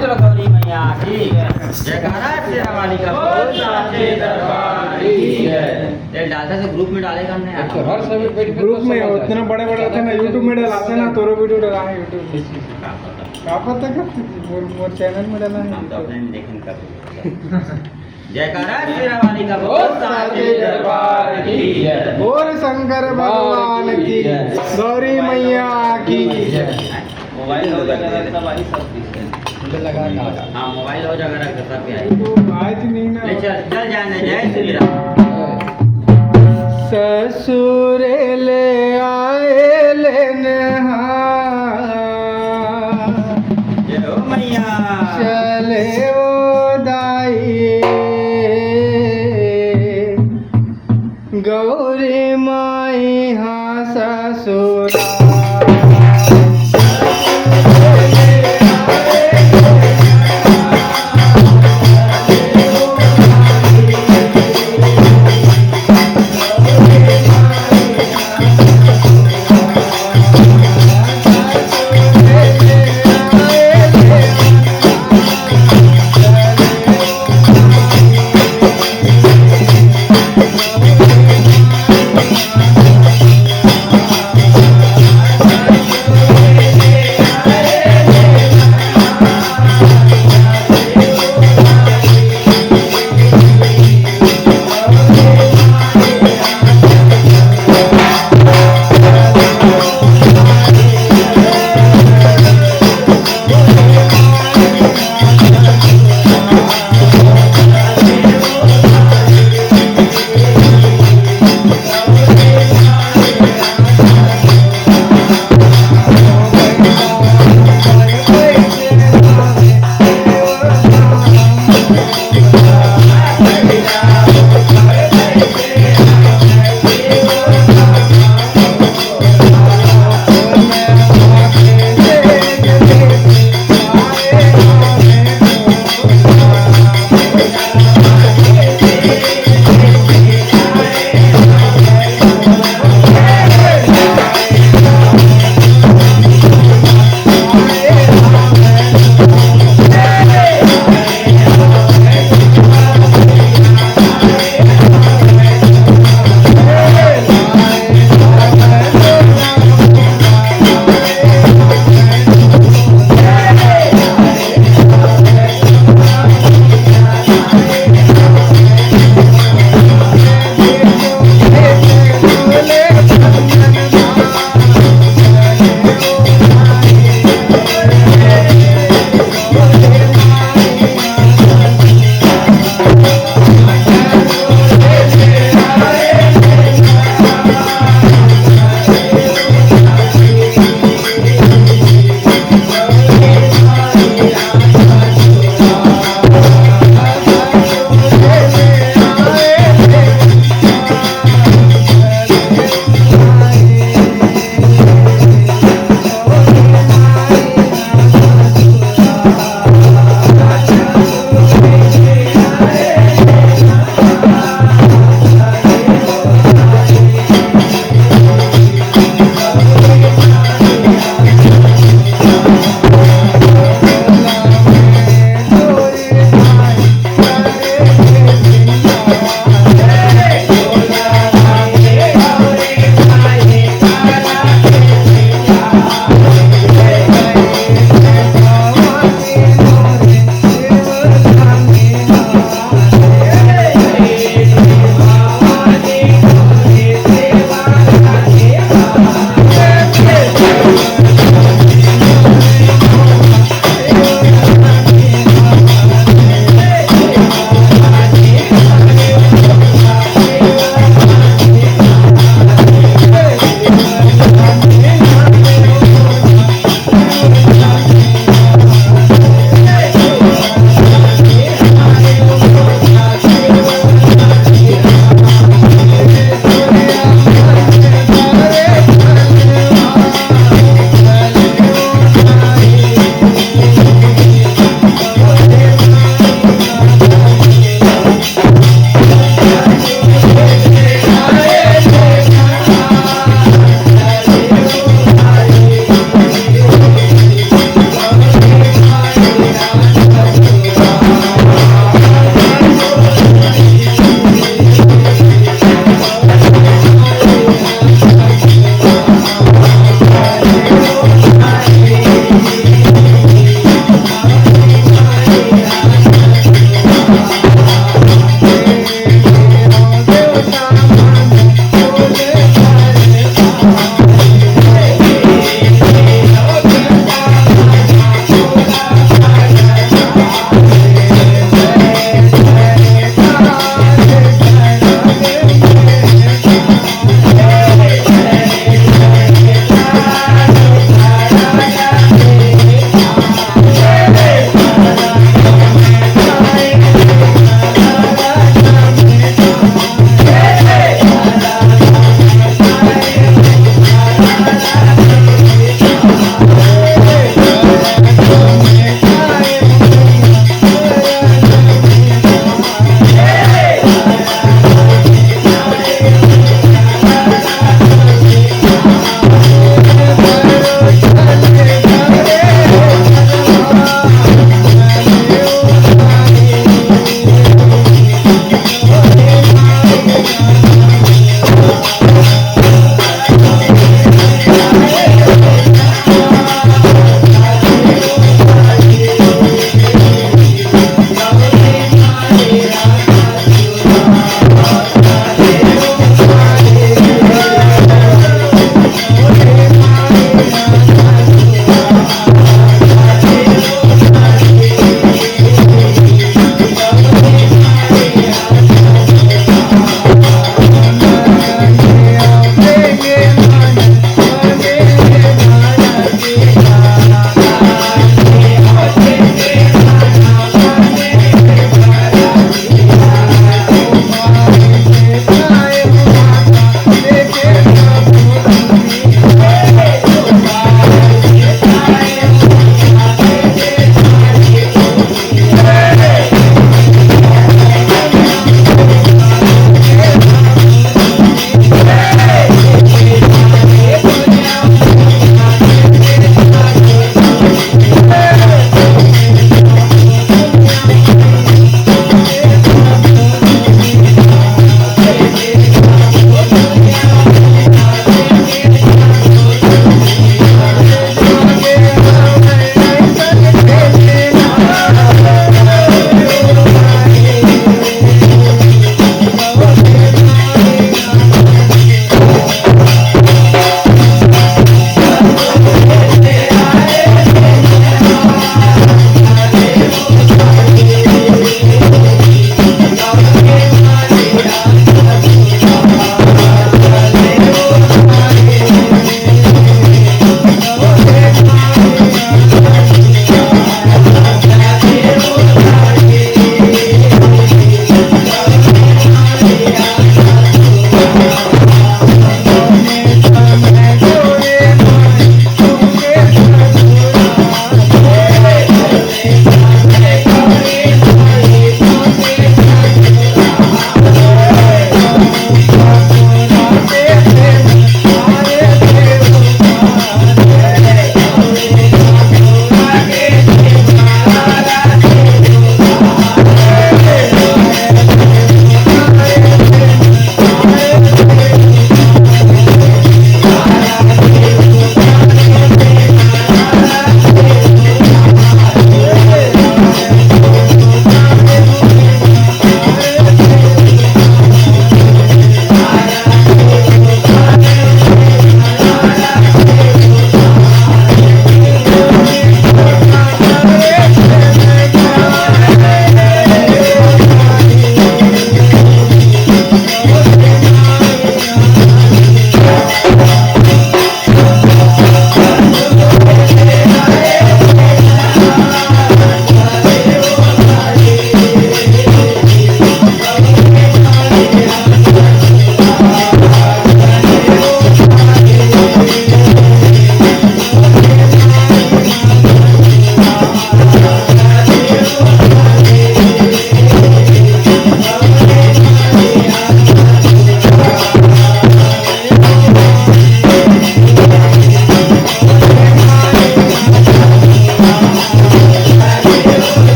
चलो गौरी मैया की जयकारा शेरा वाली का बोल साचे दरबार की जय। डालता से ग्रुप में डालेगा हमने यार। तो हर समय पेट ग्रुप में उतने बड़े बड़े होते हैं ना, यूट्यूब में डलाते हैं ना, तोरो वीडियो डाला है यूट्यूब में। क्या पता कब मोर चैनल में डाला है। हम तो अपने लेकिन कर जयकारा शेरा वाली का बोल साचे दरबार की जय। बोल शंकर भगवान की, गौरी मैया की। मोबाइल हो जाएगा भाई सब मुझे लगा हाँ मोबाइल हो जाएगा रख सब पे आई तो आज नहीं ना। ले चल चल जाने जय श्री राम। ससुर ले आए लेने जय हो मैया चले वो दाई, गौरी माई हाँ ससुरा